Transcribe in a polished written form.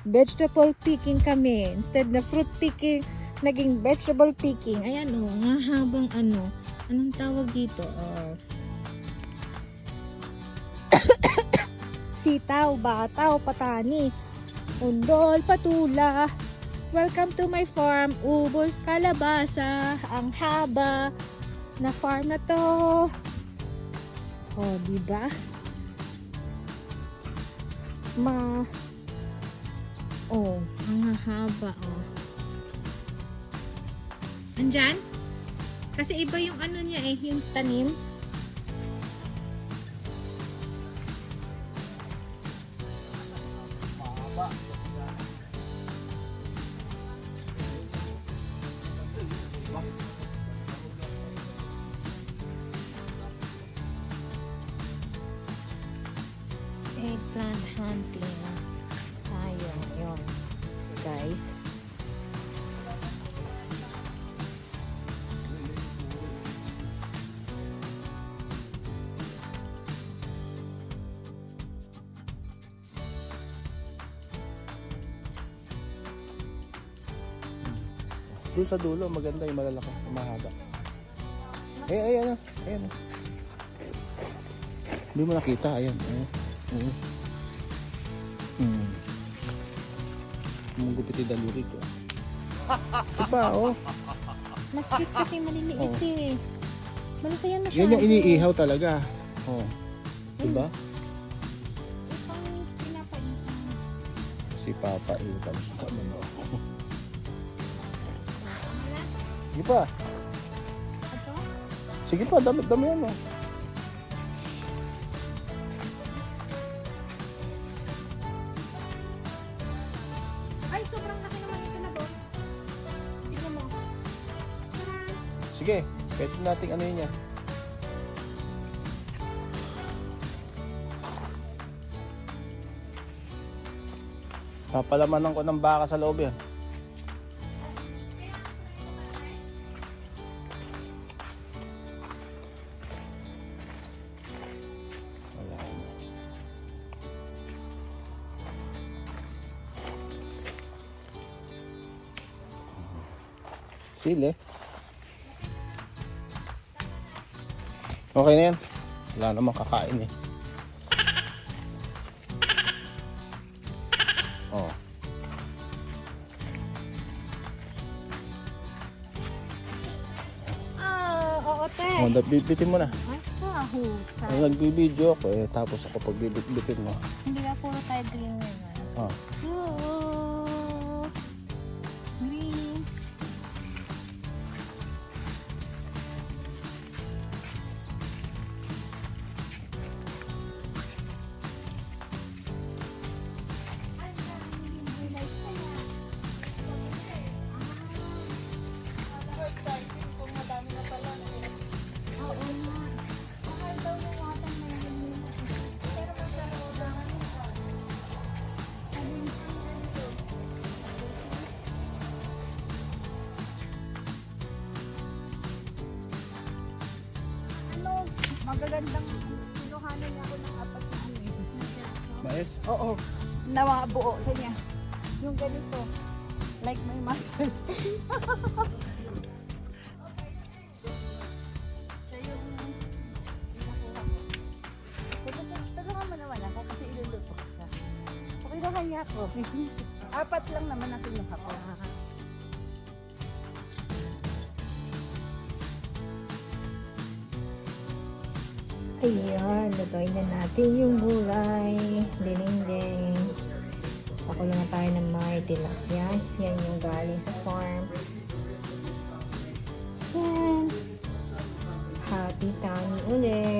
Vegetable picking kami. Instead na fruit picking, naging vegetable picking. Ayan o, nga habang ano. Anong tawag dito? Sitaw, bataw, patani, undol, patula. Welcome to my farm. Ubos, kalabasa. Ang haba na farm na to. Oh, diba? Oh, ang haba, oh. Andyan? Kasi iba yung ano niya eh, yung tanim. Eggplant hunting tayo yun, guys. Doon sa dulo, maganda yung malalaki, yung mahaba. Ayan. Hindi mo nakita, ayan. Mugupit yung daliri ko. Diba, oh. Maskit kasi maliliit eh. Malaki yan masyado. Yan yung iniihaw talaga. Oh. Diba? Ipang pinapaitan. Si Papa Itan. Sige pa. Ito? Sige pa, dami yan, oh. Ay, sobrang laki naman ito na doon. Tignan mo. Sige, pwede nating ano yun yan. Papalamanan ko ng baka sa loob yan. Sili. Okay na yan. Wala namang kakain eh. Oh. Oo, te. Oh, bibitin mo na. Ay, kahusay. Nagbibideo ako eh. Tapos ako pag bibitin mo. Hindi na puro tayo green ngayon. Oh. Green. Magagandang kinuhanan niya ako ng apat na ano eh. Mais? Oo. Nawabuo sa niya. Yung ganito. Like my muscles. Siya yung nakuha ko. Tulungan mo naman ako kasi iluluto ko siya. Okay na kanya ako. Apat lang naman ang kinuha ko. Ayan, lagay na natin yung gulay. Dinding. Pakulo na tayo ng may tilapia. Yan yung galing sa farm. Yan. Happy tummy ulit.